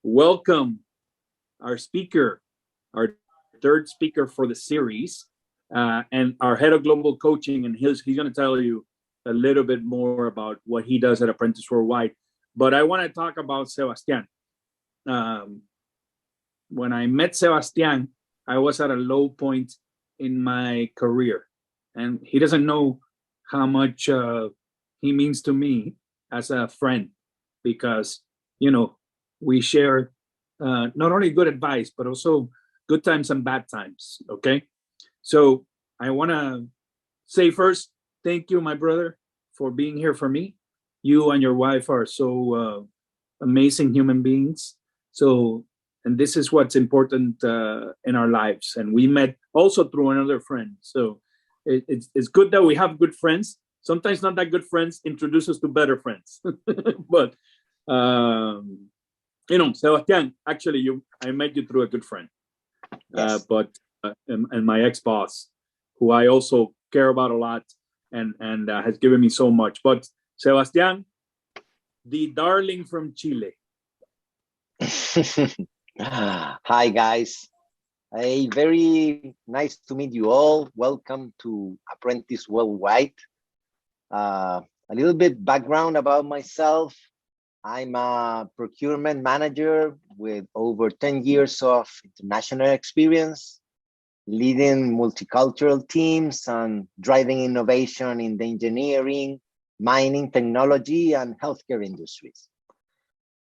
welcome our speaker, our third speaker for the series, and our head of global coaching. And he's going to tell you a little bit more about what he does at Apprentice Worldwide. But I want to talk about Sebastian. When I met Sebastian, I was at a low point in my career, and he doesn't know how much he means to me as a friend, because, you know, we share not only good advice, but also good times and bad times, okay? So I want to say first, thank you, my brother, for being here for me. You and your wife are so amazing human beings. So, and this is what's important in our lives. And we met also through another friend. So it's good that we have good friends. Sometimes not that good friends introduce us to better friends. But, you know, Sebastian, actually, I met you through a good friend. Yes. And my ex-boss, who I also care about a lot and has given me so much. But Sebastian, the darling from Chile. Hi, guys. Hey, very nice to meet you all. Welcome to Apprentice Worldwide. A little bit background about myself. I'm a procurement manager with over 10 years of international experience, leading multicultural teams and driving innovation in the engineering, mining, technology, and healthcare industries.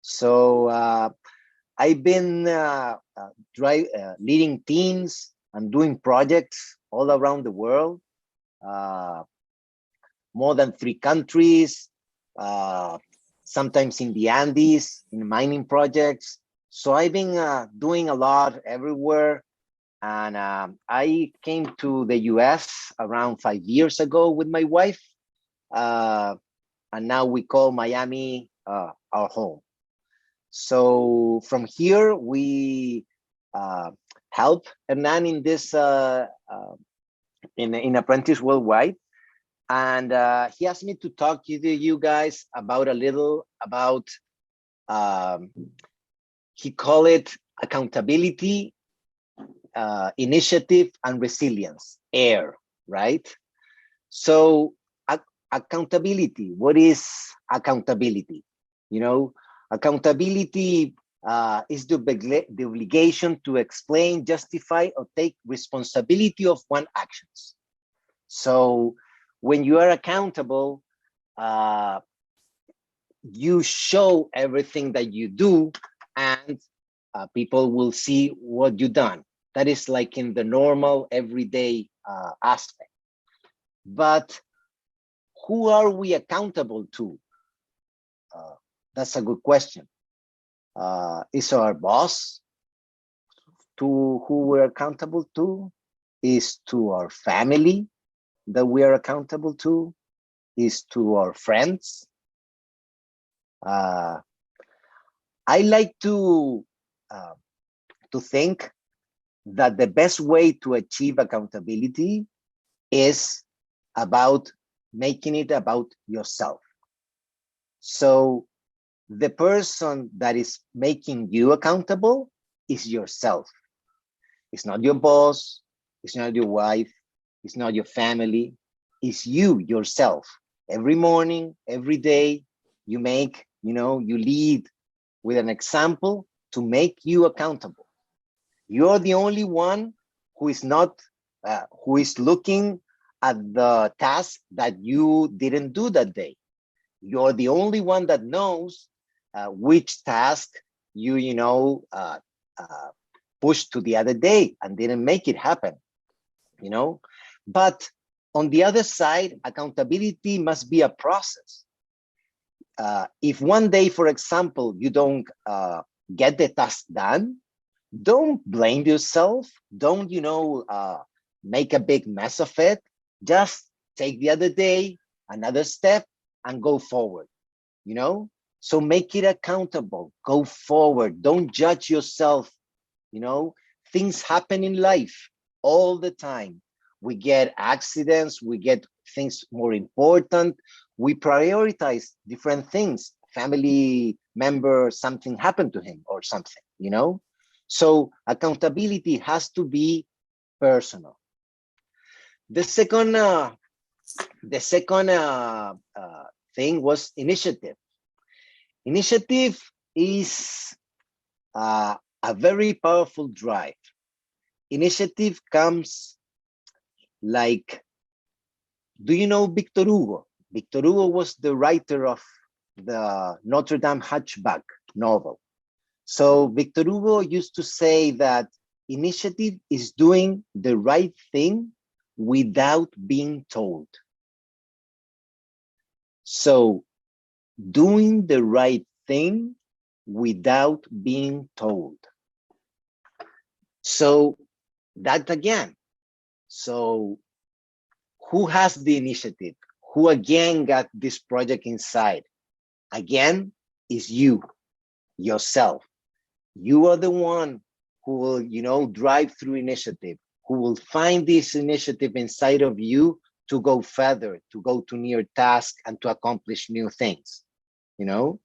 So I've been leading teams and doing projects all around the world, more than 3 countries, sometimes in the Andes, in mining projects. So I've been doing a lot everywhere. And I came to the US around 5 years ago with my wife. And now we call Miami our home. So from here, we help Hernan in this in Apprentice Worldwide. And he asked me to talk to you guys about a little about, he called it accountability, initiative, and resilience, AIR, right? So accountability, what is accountability? You know, accountability is the obligation to explain, justify, or take responsibility of one actions. So when you are accountable, you show everything that you do, and people will see what you've done. That is like in the normal everyday aspect. But who are we accountable to? That's a good question. Is our boss to who we're accountable to? Is to our family that we are accountable to? Is to our friends? I like to think that the best way to achieve accountability is about making it about yourself. So the person that is making you accountable is yourself. It's not your boss, it's not your wife, it's not your family, it's you, yourself. Every morning, every day, you make, you lead with an example to make you accountable. You're the only one who is not, who is looking at the task that you didn't do that day. You're the only one that knows which task you, pushed to the other day and didn't make it happen, But on the other side, accountability must be a process. If one day, for example, you don't get the task done, don't blame yourself. Don't, make a big mess of it. Just take the other day, another step, and go forward, So make it accountable, go forward. Don't judge yourself, Things happen in life all the time. We get accidents, we get things more important. We prioritize different things, family member, something happened to him or something, you know? So accountability has to be personal. The second thing was initiative. Initiative is a very powerful drive. Initiative comes like, do you know Victor Hugo? Victor Hugo was the writer of the Notre Dame Hatchback novel. So Victor Hugo used to say that initiative is doing the right thing without being told. So doing the right thing without being told. So that again, so who has the initiative? Who again got this project inside? Again, is you, yourself. You are the one who will, you know, drive through initiative, who will find this initiative inside of you to go further, to go to near tasks and to accomplish new things, you know?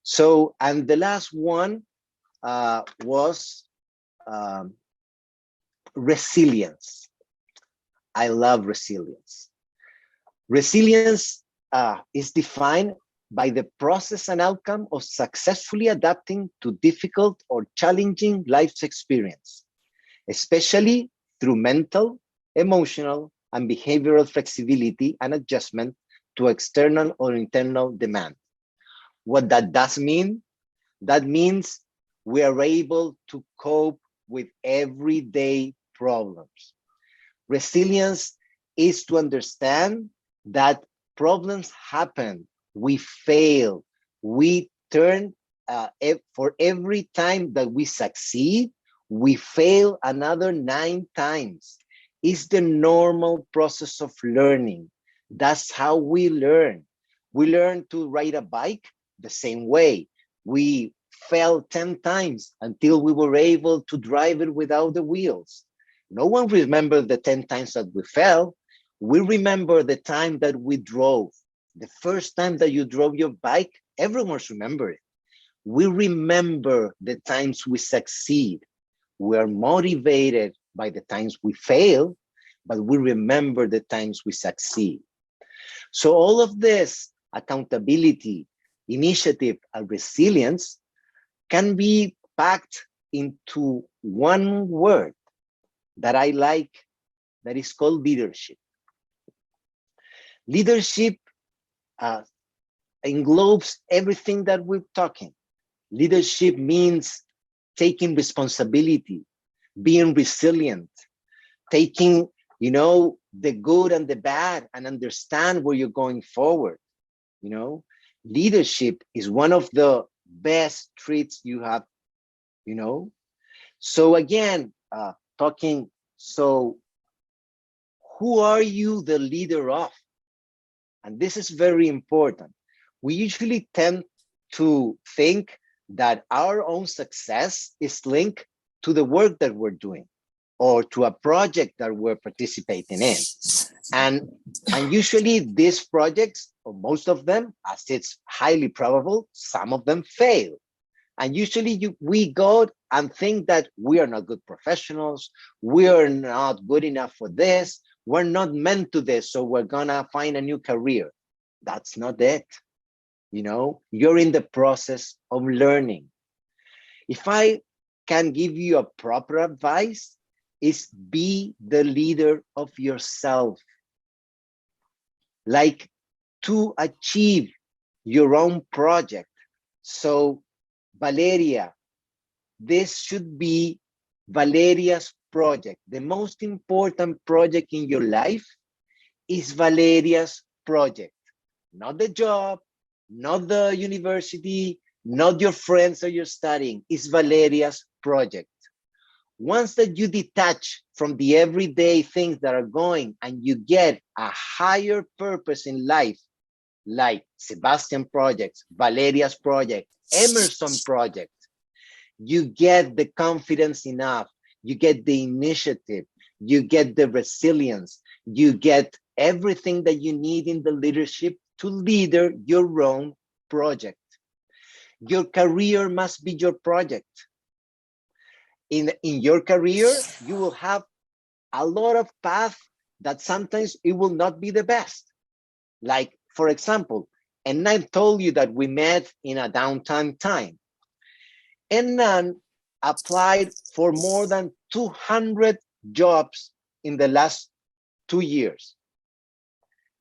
So, and the last one was resilience. I love resilience. Resilience is defined by the process and outcome of successfully adapting to difficult or challenging life's experience, especially through mental, emotional, and behavioral flexibility and adjustment to external or internal demand. What that does mean? That means we are able to cope with everyday problems. Resilience is to understand that problems happen, we fail, we turn, for every time that we succeed, we fail another 9 times. It's the normal process of learning. That's how we learn. We learn to ride a bike the same way. We fell 10 times until we were able to drive it without the wheels. No one remembers the 10 times that we fell. We remember the time that we drove. The first time that you drove your bike, everyone's remember it. We remember the times we succeed. We are motivated by the times we fail, but we remember the times we succeed. So all of this, accountability, initiative, and resilience can be packed into one word that I like, that is called leadership. Leadership englobes everything that we're talking. Leadership means taking responsibility, being resilient, taking, you know, the good and the bad and understand where you're going forward. You know, leadership is one of the best traits you have, you know. So again, so who are you the leader of? And this is very important. We usually tend to think that our own success is linked to the work that we're doing or to a project that we're participating in. And usually these projects, or most of them, as it's highly probable, some of them fail. And usually we go and think that we are not good professionals, we are not good enough for this, we're not meant to this, so we're gonna find a new career. That's not it. You know, you're in the process of learning. If I can give you a proper advice, is be the leader of yourself. Like to achieve your own project. So Valeria, this should be Valeria's project. The most important project in your life is Valeria's project. Not the job, not the university, not your friends or you're studying. It's Valeria's project. Once that you detach from the everyday things that are going and you get a higher purpose in life, like Sebastian projects, Valeria's project, Emerson project, you get the confidence enough, you get the initiative, you get the resilience, you get everything that you need in the leadership to leader your own project. Your career must be your project. In your career, you will have a lot of paths that sometimes it will not be the best. Like, for example, and I told you that we met in a downtime time. Nan applied for more than 200 jobs in the last 2 years.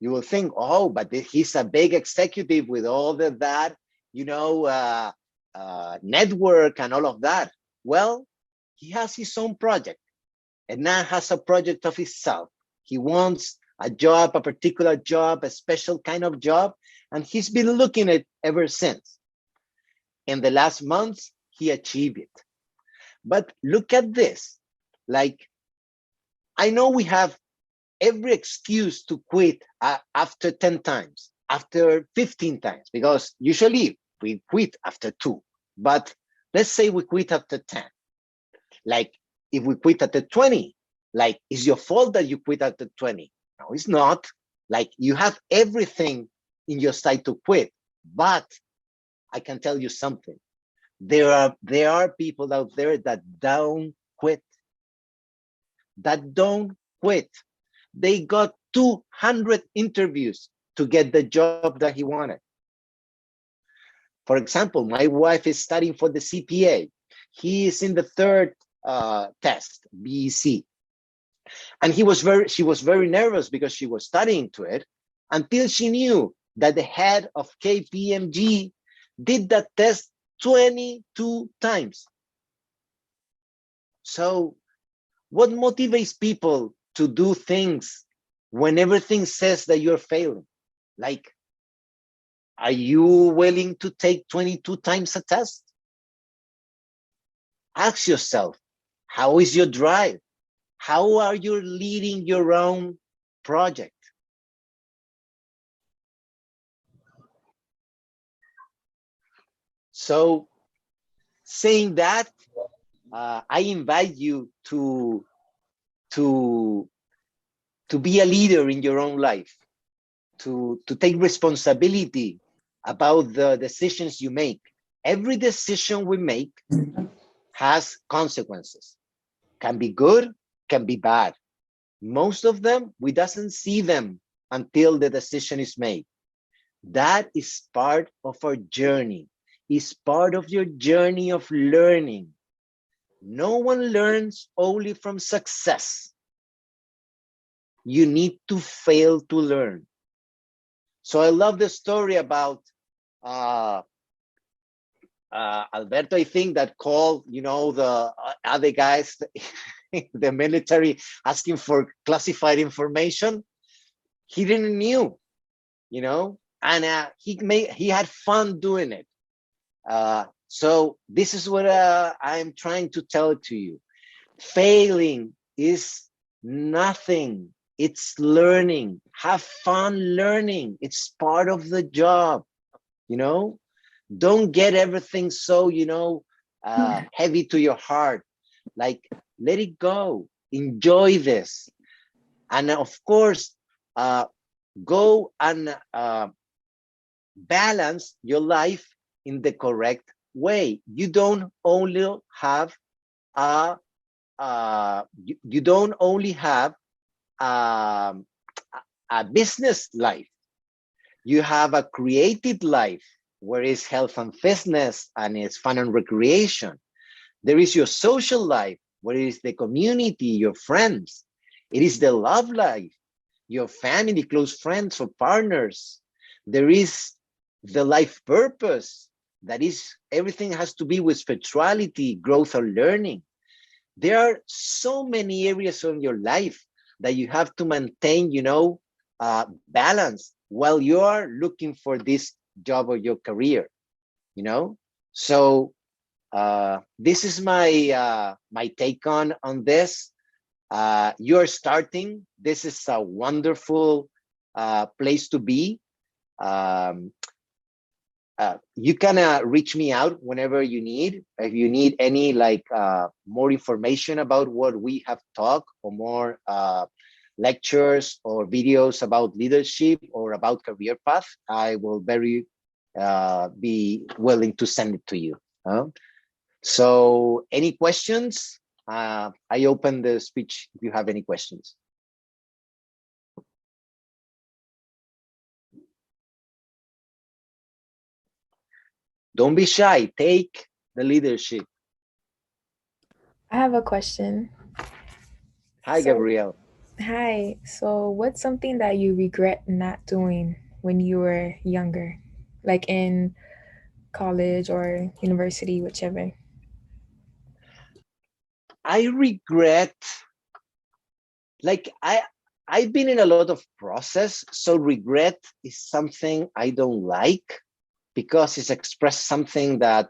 You will think, oh, but he's a big executive with all that, you know, network and all of that. Well, he has his own project, and now has a project of himself. He wants a job, a particular job, a special kind of job, and he's been looking at it ever since. In the last months, he achieved it. But look at this. Like, I know we have every excuse to quit after 10 times, after 15 times, because usually we quit after 2. But let's say we quit after 10. Like, if we quit after 20, like, it's your fault that you quit after 20. No, it's not. Like, you have everything in your side to quit. But I can tell you something. There are people out there that don't quit. That don't quit. They got 200 interviews to get the job that he wanted. For example, my wife is studying for the CPA. He is in the 3rd test, BEC. And she was very nervous because she was studying to it until she knew that the head of KPMG did that test 22 times. So what motivates people to do things when everything says that you're failing? Like, are you willing to take 22 times a test? Ask yourself, how is your drive? How are you leading your own project? So, saying that, I invite you to be a leader in your own life, to take responsibility about the decisions you make. Every decision we make has consequences. Can be good, can be bad. Most of them, we doesn't see them until the decision is made. That is part of our journey. It's part of your journey of learning. No one learns only from success. You need to fail to learn. So I love the story about Alberto, I think, that called, you know, the other guys in the military asking for classified information. He didn't knew, you know, and he had fun doing it. So this is what I'm trying to tell to you. Failing is nothing. It's learning. Have fun learning. It's part of the job, you know. Don't get everything so, you know, heavy to your heart. Like, let it go. Enjoy this. And of course, go and balance your life in the correct way. You don't only have you don't only have a business life. You have a creative life, where is health and fitness, and it's fun and recreation. There is your social life, where is the community, your friends. It is the love life, your family, close friends or partners. There is the life purpose, that is, everything has to be with spirituality, growth, or learning. There are so many areas of your life that you have to maintain, you know, balance while you are looking for this job or your career, you know. So this is my my take on this. You're starting. This is a wonderful place to be. You can reach me out whenever you need. If you need any more information about what we have talked, or more lectures or videos about leadership or about career path, I will very be willing to send it to you. So any questions? I open the speech if you have any questions. Don't be shy, take the leadership. I have a question. Hi, So, Gabrielle. hi. So, what's something that you regret not doing when you were younger, like in college or university, whichever? I regret, like I've been in a lot of process, so regret is something I don't like because it's expressed something that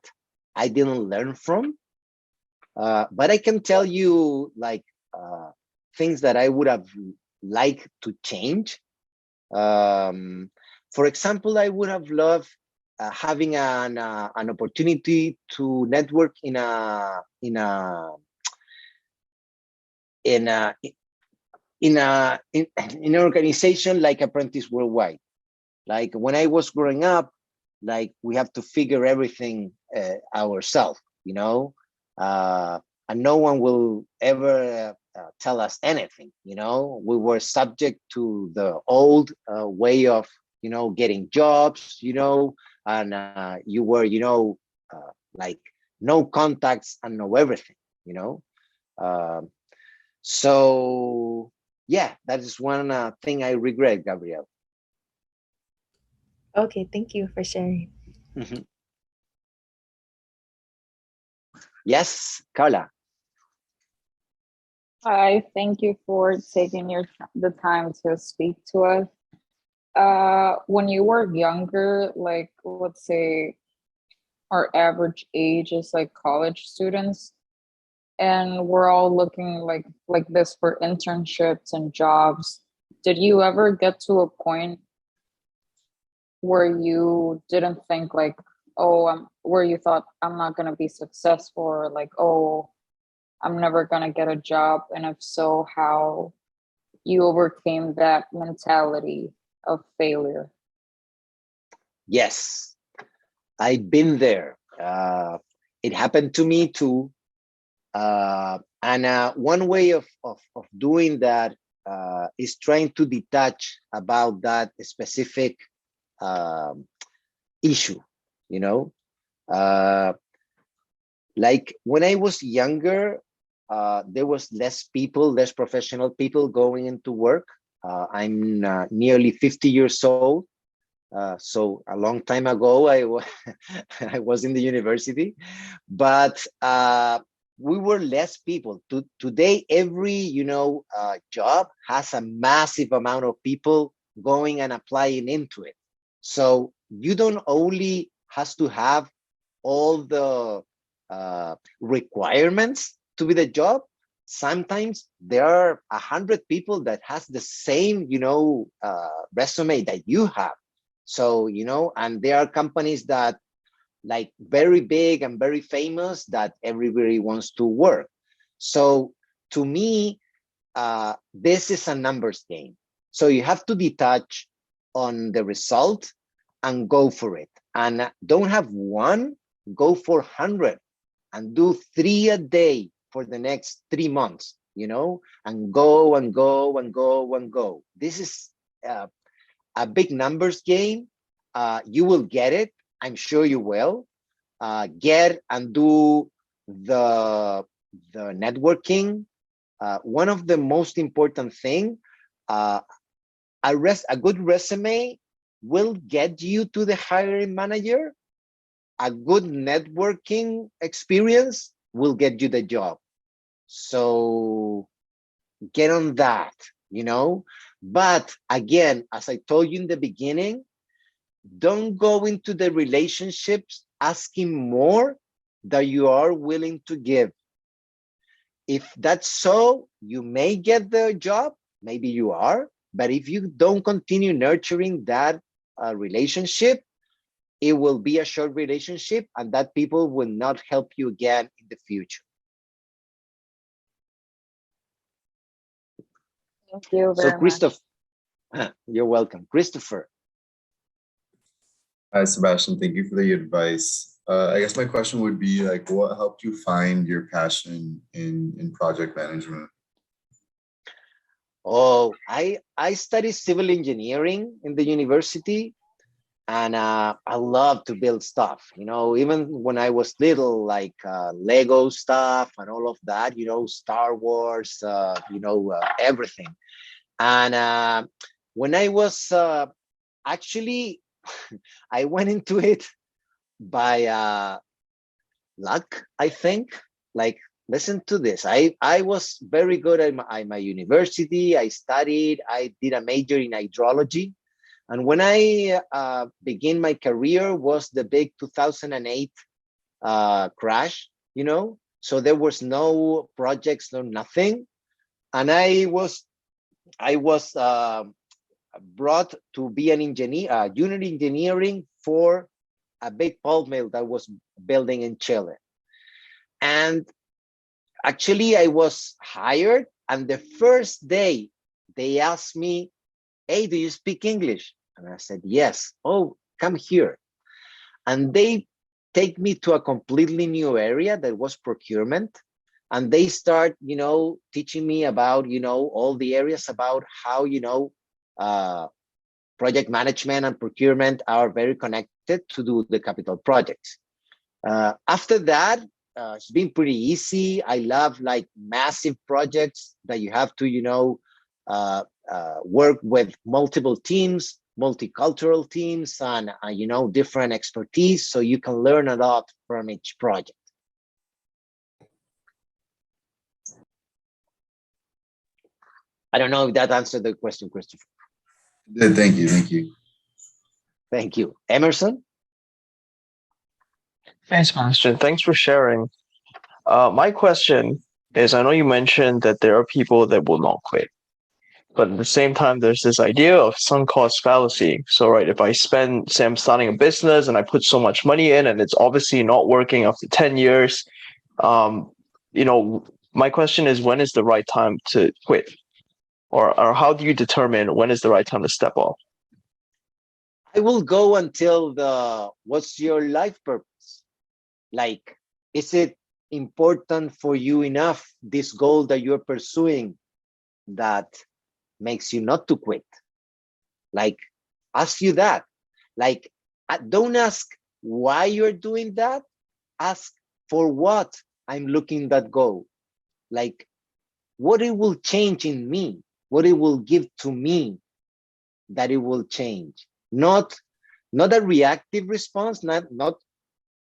I didn't learn from. But I can tell you like things that I would have liked to change. For example, I would have loved having an opportunity to network in an organization like Apprentice Worldwide. Like when I was growing up, like we have to figure everything ourselves, you know, and no one will ever tell us anything. You know, we were subject to the old way of, you know, getting jobs, you know, and you were, you know, like no contacts and know everything, you know. So yeah, that is one thing I regret, Gabriel. Okay, thank you for sharing. Mhm. Yes, Carla. I thank you for taking the time to speak to us. When you were younger, like let's say our average age is like college students, and we're all looking like this for internships and jobs. Did you ever get to a point where you didn't think like, oh, where you thought I'm not gonna be successful, or like, oh, I'm never gonna get a job? And if so, how you overcame that mentality of failure? Yes, I've been there. It happened to me too. And one way of doing that is trying to detach about that specific um, issue, you know. Uh, like when I was younger, there was less professional people going into work. I'm nearly 50 years old. So a long time ago, I was in the university, but we were less people. Today, every job has a massive amount of people going and applying into it. So you don't only has to have all the requirements to be the job. Sometimes there are 100 people that has the same resume that you have. So and there are companies that like very big and very famous that everybody wants to work. So to me, this is a numbers game. So you have to detach on the result and go for it. And don't have one, go for 100 and do 3 a day for the next 3 months, and go and go and go and go. This is a big numbers game. You will get it. I'm sure you will. Get and do the networking. One of the most important thing, a good resume will get you to the hiring manager. A good networking experience will get you the job. So get on that, But again, as I told you in the beginning, don't go into the relationships asking more than you are willing to give. If that's so, you may get the job, maybe you are, but if you don't continue nurturing that relationship, it will be a short relationship and that people will not help you again in the future. Thank you So very much. Christopher, you're welcome. Christopher, Hi, Sebastian. Thank you for the advice. I guess my question would be like, what helped you find your passion in project management? Oh, I studied civil engineering in the university, and I love to build stuff. You know, even when I was little, like Lego stuff and all of that. You know, Star Wars. Everything. And when I was actually, I went into it by luck, I think. Like, listen to this. I was very good at my university. I studied. I did a major in hydrology. And when I began my career was the big 2008 crash, you know? So there was no projects, no nothing. And I was brought to be an engineer, unit engineering for a big pulp mill that was building in Chile. And actually, I was hired, and the first day they asked me, "Hey, do you speak English?" And I said, "Yes." "Oh, come here." And they take me to a completely new area that was procurement. And they start, teaching me about, all the areas about how, project management and procurement are very connected to do the capital projects. After that, it's been pretty easy. I love like massive projects that you have to, work with multiple teams, multicultural teams, and different expertise, so you can learn a lot from each project. I don't know if that answered the question, Christopher. Thank you. Thank you. Thank you. Emerson? Thanks, Master. Thanks for sharing. My question is, I know you mentioned that there are people that will not quit, but at the same time, there's this idea of sunk cost fallacy. So, right, if say I'm starting a business and I put so much money in and it's obviously not working after 10 years, my question is, when is the right time to quit? Or how do you determine when is the right time to step off? I will go until what's your life purpose? Like, is it important for you enough, this goal that you're pursuing, that makes you not to quit? Like, ask you that. Like, don't ask why you're doing that. Ask for what I'm looking that goal. Like, what it will change in me, what it will give to me that it will change. Not a reactive response, not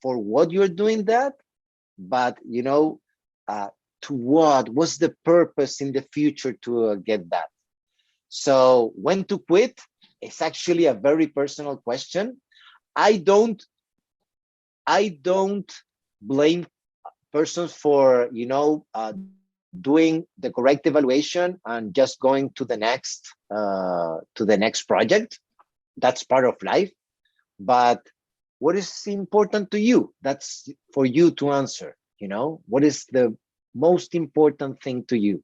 for what you're doing that, but to what's the purpose in the future to get that. So when to quit is actually a very personal question. I don't blame persons for doing the correct evaluation and just going to the next project. That's part of life. But what is important to you? That's for you to answer. What is the most important thing to you?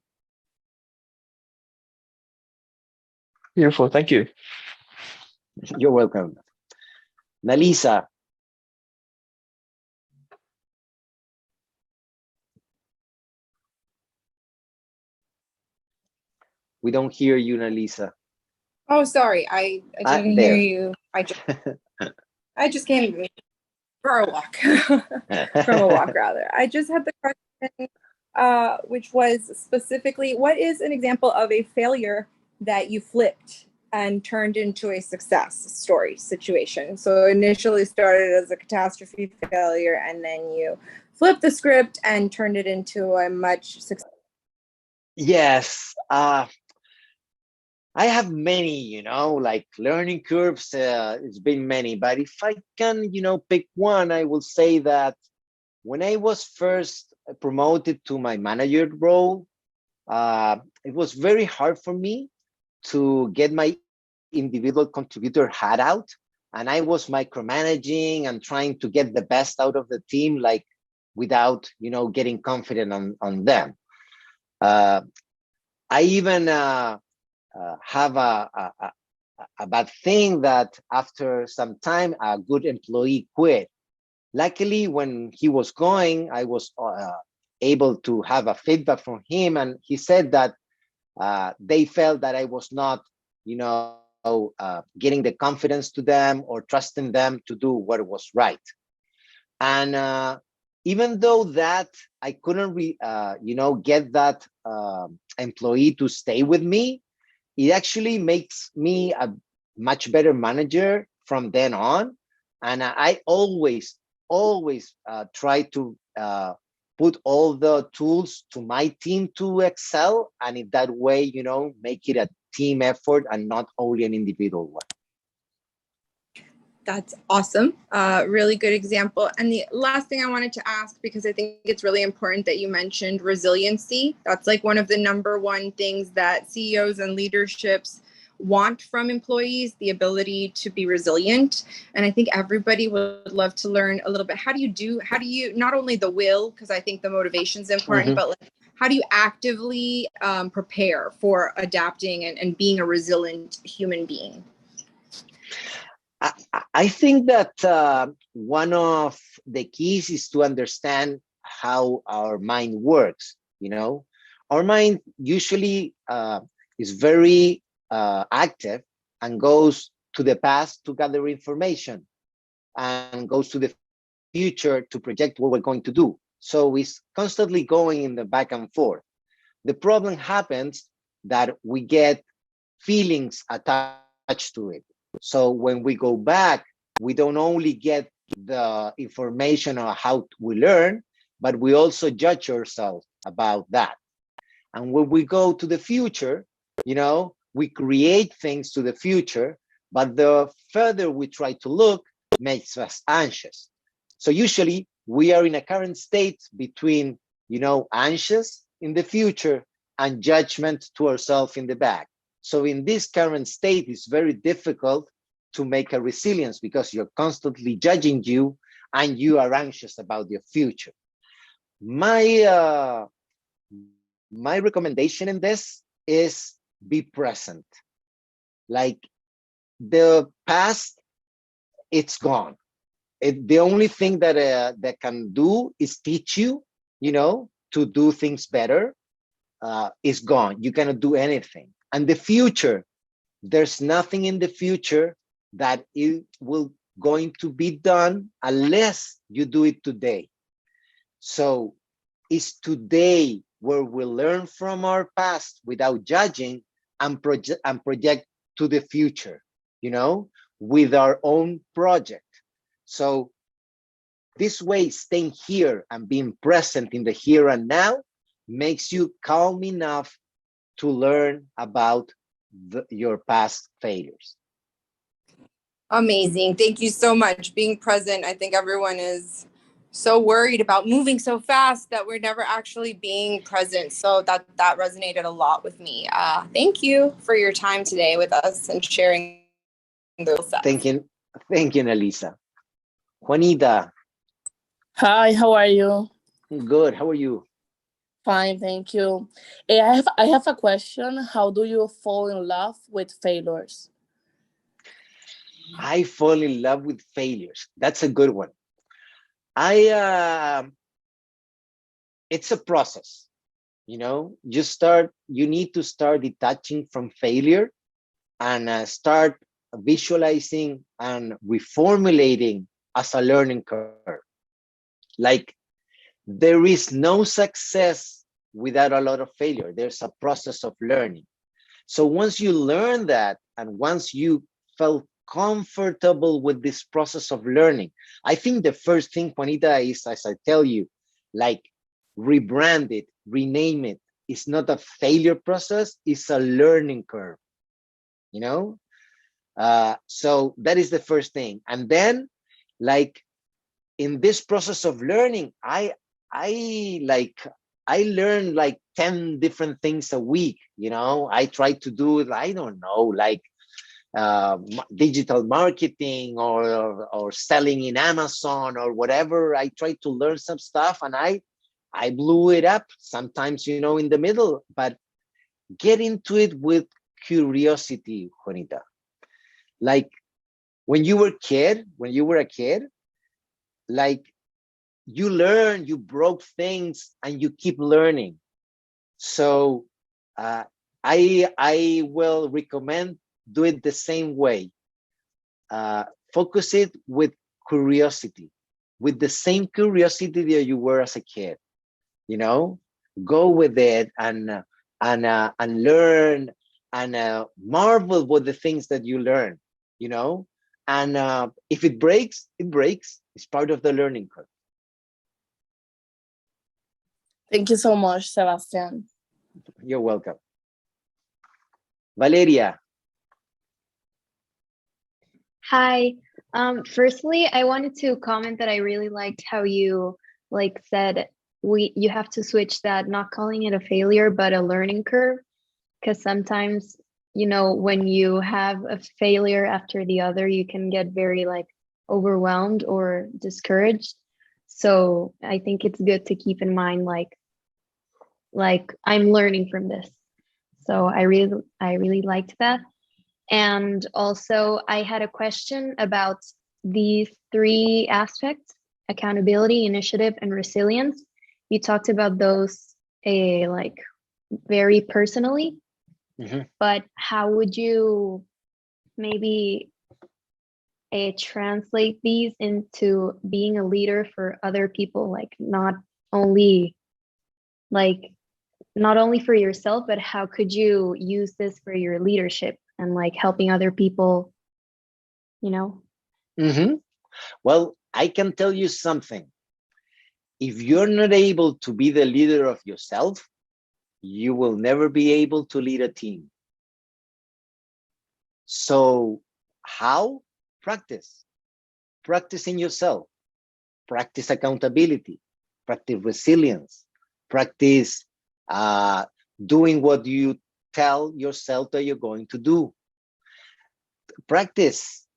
Beautiful. Thank you. You're welcome. Nalisa. We don't hear you, Nalisa. Oh, sorry. I didn't hear you. I just came for a walk. From a walk, rather. I just had the question, which was specifically, what is an example of a failure that you flipped and turned into a success story situation? So initially started as a catastrophe failure, and then you flipped the script and turned it into a much success. Yes. I have many, like learning curves. It's been many, but if I can, pick one, I will say that when I was first promoted to my manager role, it was very hard for me to get my individual contributor hat out. And I was micromanaging and trying to get the best out of the team, like without, getting confident on them. I even have a bad thing that after some time, a good employee quit. Luckily, when he was going, I was able to have a feedback from him, and he said that they felt that I was not, getting the confidence to them or trusting them to do what was right. And even though that I couldn't, get that employee to stay with me, it actually makes me a much better manager from then on. And I always try to put all the tools to my team to excel. And in that way, make it a team effort and not only an individual one. That's awesome. Really good example. And the last thing I wanted to ask, because I think it's really important that you mentioned resiliency. That's like one of the #1 things that CEOs and leaderships want from employees, the ability to be resilient. And I think everybody would love to learn a little bit. How do you not only the will, because I think the motivation is important, but like, how do you actively prepare for adapting and being a resilient human being? I think that one of the keys is to understand how our mind works. Our mind usually is very active and goes to the past to gather information and goes to the future to project what we're going to do. So it's constantly going in the back and forth. The problem happens that we get feelings attached to it. So when we go back, we don't only get the information on how we learn, but we also judge ourselves about that. And when we go to the future, we create things to the future, but the further we try to look makes us anxious. So usually we are in a current state between, anxious in the future and judgment to ourselves in the back. So in this current state, it's very difficult to make a resilience because you're constantly judging you and you are anxious about your future. My recommendation in this is be present. Like the past, it's gone. The only thing that can do is teach you, to do things better. Is gone. You cannot do anything. And the future, there's nothing in the future that it will going to be done unless you do it today. So it's today where we learn from our past without judging and project to the future, with our own project. So this way, staying here and being present in the here and now makes you calm enough to learn about your past failures. Amazing. Thank you so much. Being present. I think everyone is so worried about moving so fast that we're never actually being present. So that resonated a lot with me. Thank you for your time today with us and sharing those sets. Thank you, Nelisa. Juanita. Hi, how are you? Good. How are you? Fine, thank you. I have a question. How do you fall in love with failures? I fall in love with failures. That's a good one. It's a process. You need to start detaching from failure and start visualizing and reformulating as a learning curve. Like there is no success without a lot of failure. There's a process of learning. So once you learn that, and once you felt comfortable with this process of learning, I think the first thing, Juanita, is, as I tell you, like rebrand it, rename it. It's not a failure process, it's a learning curve, so that is the first thing. And then, like, in this process of learning, I learn like 10 different things a week. I try to do, I don't know, like digital marketing or selling in Amazon or whatever. I try to learn some stuff and I blew it up sometimes, in the middle, but get into it with curiosity, Juanita. Like when you were a kid, like you learn, you broke things and you keep learning. So I will recommend do it the same way. Focus it with curiosity, with the same curiosity that you were as a kid. You know, go with it and learn and marvel with the things that you learn. You know, and if it breaks, it breaks. It's part of the learning curve. Thank you so much, Sebastian. You're welcome. Valeria. Hi. Firstly, I wanted to comment that I really liked how you said you have to switch that, not calling it a failure, but a learning curve. Because sometimes, when you have a failure after the other, you can get very overwhelmed or discouraged. So I think it's good to keep in mind like I'm learning from this. So I really liked that. And also I had a question about these three aspects: accountability, initiative, and resilience. You talked about those very personally, but how would you maybe translate these into being a leader for other people, not only for yourself, but how could you use this for your leadership and helping other people, Well, I can tell you something. If you're not able to be the leader of yourself, you will never be able to lead a team. So how? Practice. Practice in yourself. Practice accountability. Practice resilience. Practice doing what you tell yourself that you're going to do. Practice.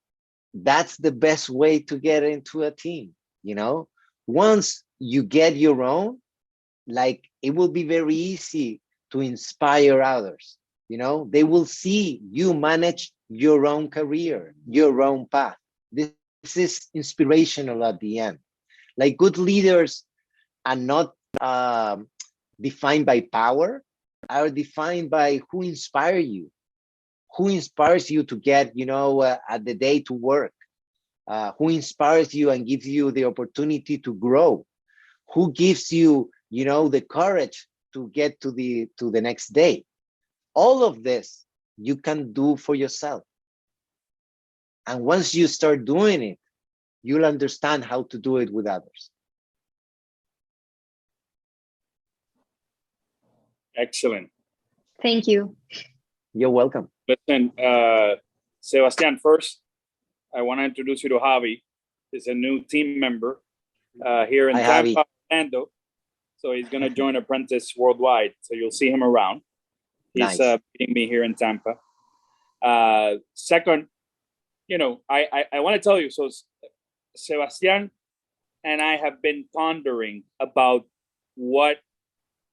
That's the best way to get into a team. Once you get your own, it will be very easy to inspire others. They will see you manage your own career, your own path. This is inspirational at the end. Good leaders are not defined by power, are defined by who inspire you. Who inspires you to get, at the day to work? Who inspires you and gives you the opportunity to grow? Who gives you, the courage to get to the next day? All of this you can do for yourself. And once you start doing it, you'll understand how to do it with others. Excellent. Thank you. You're welcome. Listen, Sebastian, first, I want to introduce you to Javi. He's a new team member here in Tampa, Orlando. So he's going to join Apprentice Worldwide. So you'll see him around. He's meeting me here in Tampa. Second, I want to tell you, so Sebastian and I have been pondering about what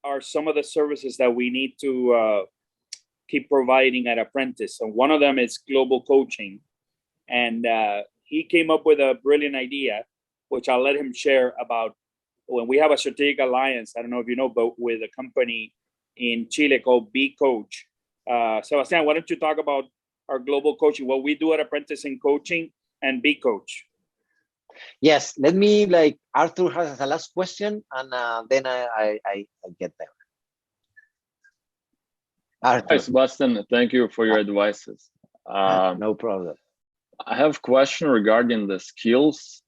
are some of the services that we need to keep providing at Apprentice. And one of them is global coaching. And he came up with a brilliant idea, which I'll let him share about when we have a strategic alliance. I don't know if you know, but with a company in Chile called B Coach. Sebastian, why don't you talk about our global coaching, what we do at Apprentice in coaching and B Coach? Yes, let me Arthur has a last question and then I get there. Arthur. Hi, Sebastian. Thank you for your advices. No problem. I have a question regarding the skills.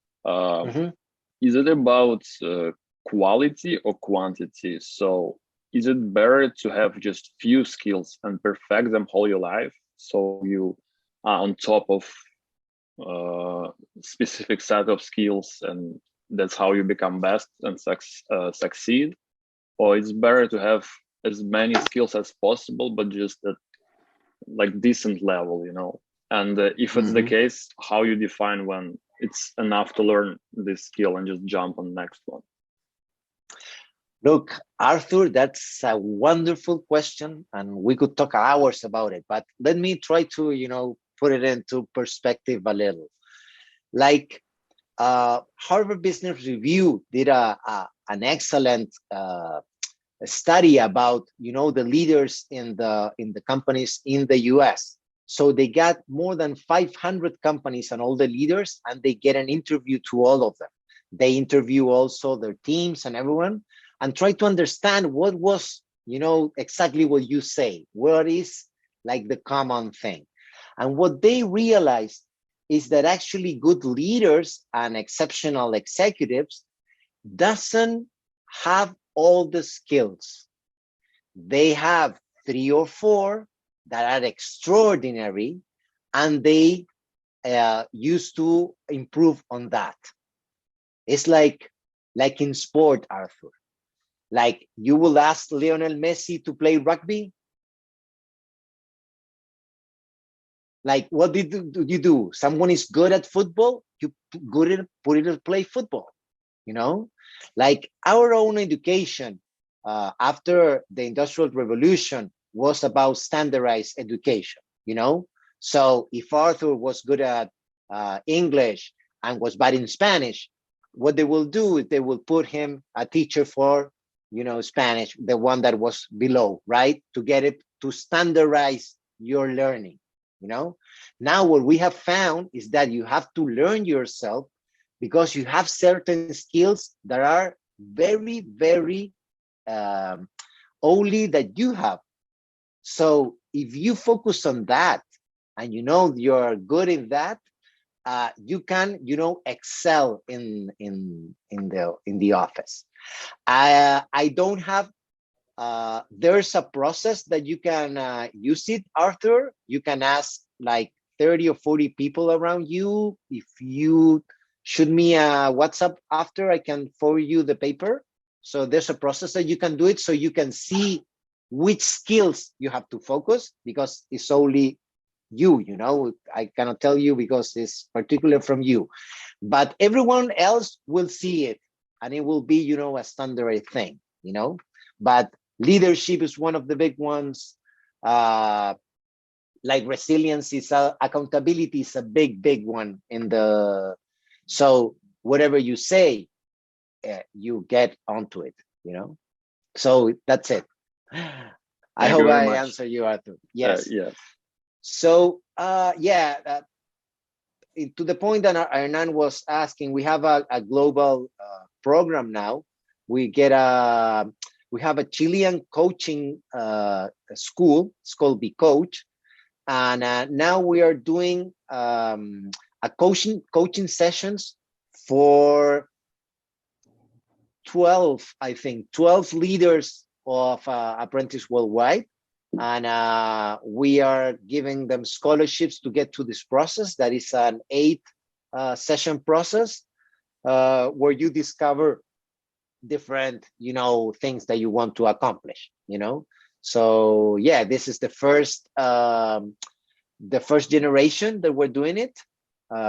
Is it about quality or quantity? So is it better to have just few skills and perfect them all your life, so you are on top of specific set of skills and that's how you become best and succeed? Or it's better to have as many skills as possible, but just at decent level, And if it's the case, how you define when it's enough to learn this skill and just jump on the next one? Look, Arthur, that's a wonderful question and we could talk hours about it, but let me try to, put it into perspective a little. Like Harvard Business Review did an excellent study about, you know, the leaders in the companies in the US. So they got more than 500 companies and all the leaders, and they get an interview to all of them. They interview also their teams and everyone, and try to understand what was, you know, exactly what you say, what is like the common thing. And what they realized is that actually good leaders and exceptional executives doesn't have all the skills. They have 3 or 4 that are extraordinary, and they used to improve on that. It's like in sport, Arthur. Like you will ask Lionel Messi to play rugby. Like what did you do? Someone is good at football, you put it to play football, you know? Like our own education after the Industrial Revolution was about standardized education, you know? So if Arthur was good at English and was bad in Spanish, what they will do is they will put him a teacher for, you know, Spanish, the one that was below, right? To get it to standardize your learning, you know? Now what we have found is that you have to learn yourself, because you have certain skills that are very, very only that you have. So if you focus on that and you know you're good in that, you can, you know, excel in the office. I don't have. There's a process that you can use it, Arthur. You can ask like 30 or 40 people around you. If you shoot me a WhatsApp after, I can forward you the paper. So there's a process that you can do it, so you can see which skills you have to focus, because it's only you, you know, I cannot tell you because it's particular from you, but everyone else will see it, and it will be, you know, a standard thing, you know. But leadership is one of the big ones. Like resilience is accountability is a big one in the, so whatever you say, you get onto it, you know. So that's it. I hope I answer you, Arthur. Yes. Yes. So yeah, to the point that Hernan was asking, we have a global program now. We have a Chilean coaching school. It's called Be Coach, and now we are doing a coaching sessions for 12 leaders of apprentice worldwide, and we are giving them scholarships to get to this process. That is an 8 session process where you discover different, you know, things that you want to accomplish, you know. So yeah, this is the first generation that we're doing it.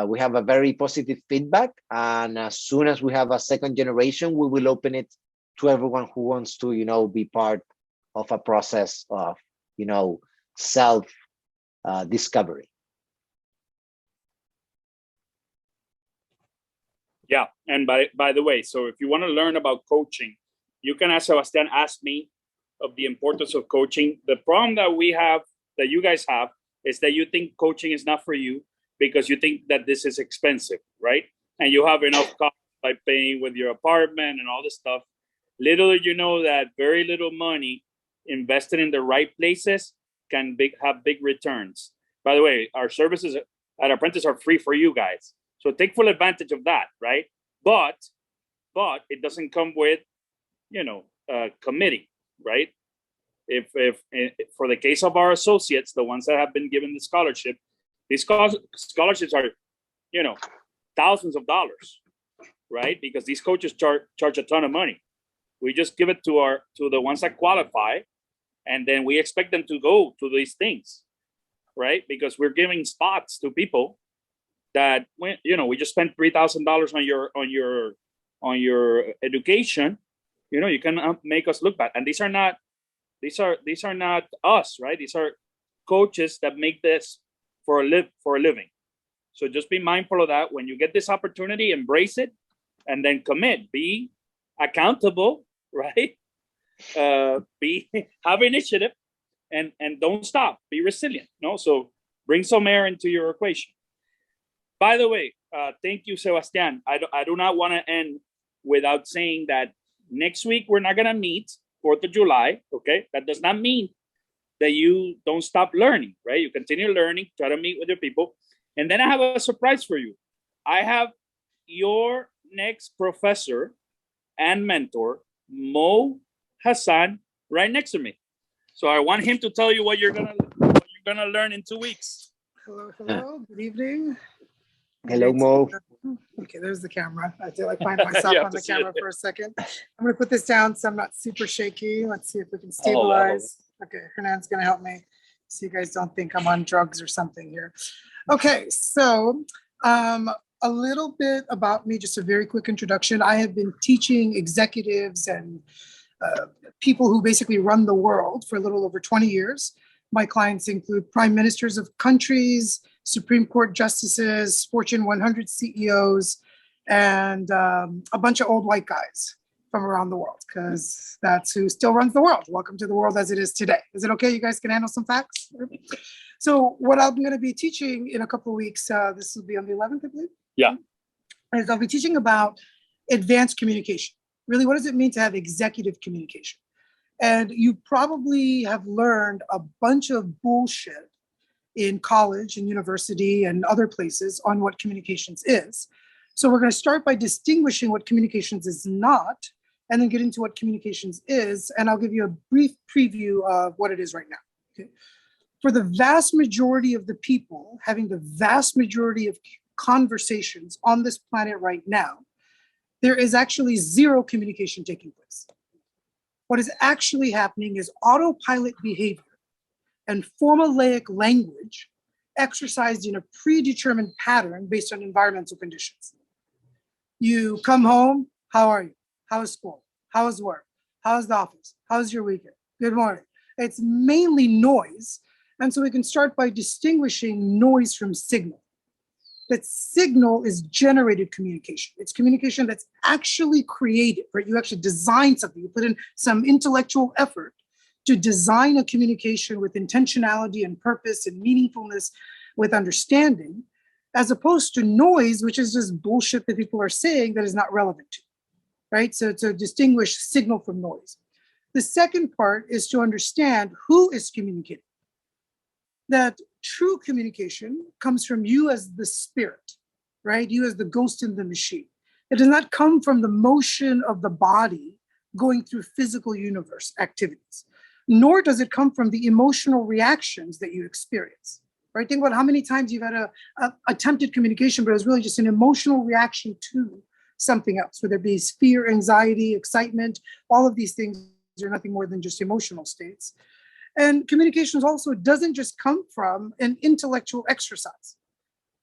We have a very positive feedback, and as soon as we have a second generation, we will open it to everyone who wants to, you know, be part of a process of, you know, self discovery. Yeah, and by the way, so if you want to learn about coaching, you can ask Sebastian, ask me of the importance of coaching. The problem that we have, that you guys have, is that you think coaching is not for you because you think that this is expensive, right? And you have enough cost by paying with your apartment and all this stuff. Little you know that very little money invested in the right places can have big returns. By the way, our services at Apprentice are free for you guys. So take full advantage of that, right? But it doesn't come with, you know, committee, right? If for the case of our associates, the ones that have been given the scholarship, these scholarships are, you know, thousands of dollars, right? Because these coaches charge a ton of money. We just give it to the ones that qualify, and then we expect them to go to these things, right? Because we're giving spots to people that, you know, we just spent $3,000 on your education. You know, you can make us look bad, and these are not us, right? These are coaches that make this for a living. So just be mindful of that. When you get this opportunity, embrace it, and then commit. Be accountable, right? Have initiative, and don't stop. Be resilient. No, so bring some air into your equation. By the way, thank you, Sebastian. I do not want to end without saying that next week we're not gonna meet 4th of July. Okay, that does not mean that you don't stop learning, right? You continue learning, try to meet with your people. And then I have a surprise for you. I have your next professor and mentor, Mo Hassan, right next to me. So I want him to tell you what you're gonna learn in 2 weeks. Hello, good evening. Hello, Mo. Okay, there's the camera. I have to like find myself on the camera for a second. I'm gonna put this down so I'm not super shaky. Let's see if we can stabilize. Okay, Hernan's gonna help me so you guys don't think I'm on drugs or something here. Okay, so a little bit about me, just a very quick introduction. I have been teaching executives and people who basically run the world for a little over 20 years. My clients include prime ministers of countries, Supreme Court justices, Fortune 100 CEOs, and a bunch of old white guys from around the world, because that's who still runs the world. Welcome to the world as it is today. Is it okay? You guys can handle some facts? So what I'm going to be teaching in a couple of weeks, this will be on the 11th, I believe? Yeah. Is I'll be teaching about advanced communication. Really, what does it mean to have executive communication? And you probably have learned a bunch of bullshit in college and university and other places on what communications is. So we're going to start by distinguishing what communications is not, and then get into what communications is. And I'll give you a brief preview of what it is right now. Okay. For the vast majority of the people having the vast majority of conversations on this planet right now, there is actually zero communication taking place. What is actually happening is autopilot behavior and formulaic language exercised in a predetermined pattern based on environmental conditions. You come home, how are you? How is school? How is work? How is the office? How's your weekend? Good morning. It's mainly noise. And so we can start by distinguishing noise from signal. That signal is generated communication. It's communication that's actually created, right? You actually design something. You put in some intellectual effort to design a communication with intentionality and purpose and meaningfulness with understanding, as opposed to noise, which is just bullshit that people are saying that is not relevant to, right? So to distinguish signal from noise. The second part is to understand who is communicating. That true communication comes from you as the spirit, right? You as the ghost in the machine. It does not come from the motion of the body going through physical universe activities, nor does it come from the emotional reactions that you experience, right? Think about how many times you've had a attempted communication, but it was really just an emotional reaction to something else, whether it be fear, anxiety, excitement. All of these things are nothing more than just emotional states. And communications also doesn't just come from an intellectual exercise.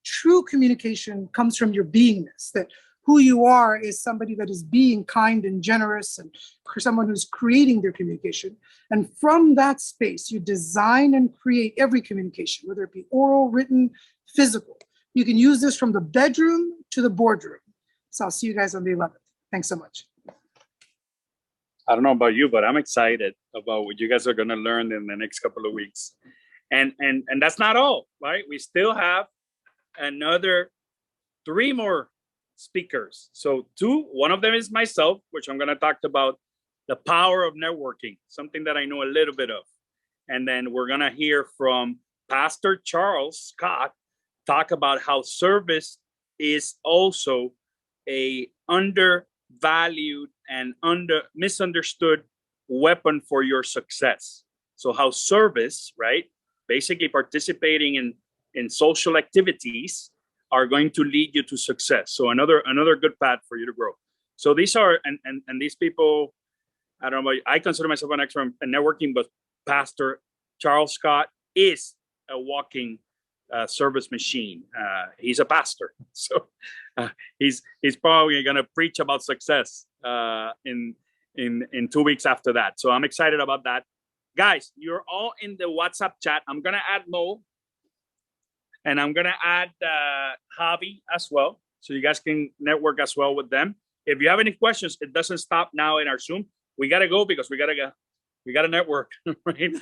True communication comes from your beingness, that who you are is somebody that is being kind and generous, and someone who's creating their communication. And from that space, you design and create every communication, whether it be oral, written, physical. You can use this from the bedroom to the boardroom. So I'll see you guys on the 11th. Thanks so much. I don't know about you, but I'm excited about what you guys are going to learn in the next couple of weeks. And that's not all, right? We still have another 3 more speakers. So one of them is myself, which I'm going to talk about the power of networking, something that I know a little bit of. And then we're going to hear from Pastor Charles Scott talk about how service is also a undervalued and misunderstood weapon for your success. So how service, right, basically participating in social activities are going to lead you to success. So another good path for you to grow. So these are, and these people, I don't know, I consider myself an expert in networking, but Pastor Charles Scott is a walking service machine. He's a pastor, so he's probably going to preach about success in 2 weeks after that. So I'm excited about that, guys. You're all in the WhatsApp chat. I'm going to add Mo, And I'm gonna add Javi as well, so you guys can network as well with them. If you have any questions, it doesn't stop now in our Zoom. We gotta go because we gotta network, right?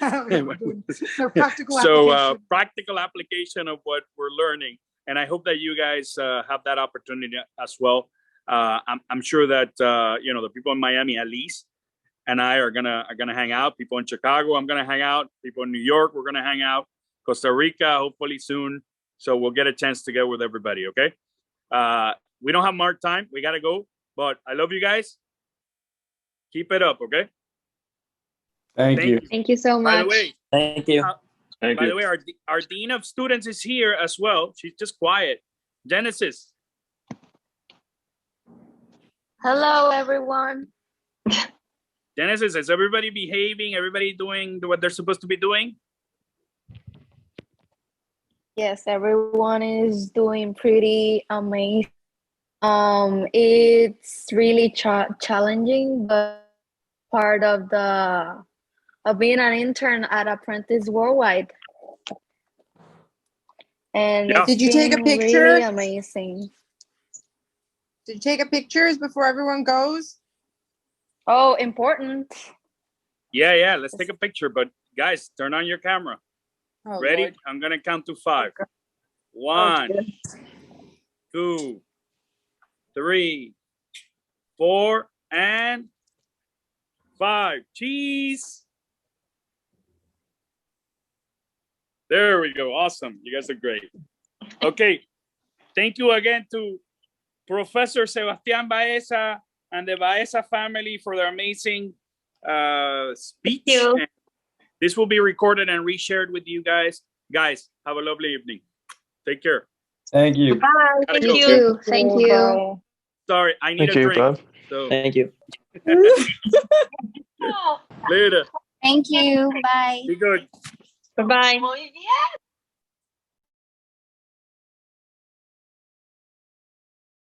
So practical So application. practical application of what we're learning, and I hope that you guys have that opportunity as well. I'm sure that you know, the people in Miami, at least, and I are gonna hang out. People in Chicago, I'm gonna hang out. People in New York, we're gonna hang out. Costa Rica, hopefully soon. So we'll get a chance to get with everybody. Okay. We don't have more time. We gotta go. But I love you guys. Keep it up. Okay. Thank you. Thank you so much. By the way, Thank you. by the way, our dean of students is here as well. She's just quiet. Genesis. Hello, everyone. Genesis, is everybody behaving? Everybody doing what they're supposed to be doing? Yes, everyone is doing pretty amazing. It's really challenging, but part of being an intern at Apprentice Worldwide. And Yeah. it's Did you take a been picture? really amazing. Did you take a pictures before everyone goes? Oh, important. Yeah. Let's take a picture. But guys, turn on your camera. Oh, Ready? Lord. I'm gonna count to 5. 1, 2, 3, 4, and 5. Cheese. There we go. Awesome. You guys are great. Okay. Thank you again to Professor Sebastian Baeza and the Baeza family for their amazing speech. And this will be recorded and reshared with you guys. Guys, have a lovely evening. Take care. Thank you. Bye. Gotta Thank go. you. Thank you. Sorry, I need Thank a you, drink. bud. So Thank you. later. Thank you. Bye. Be good. Bye-bye.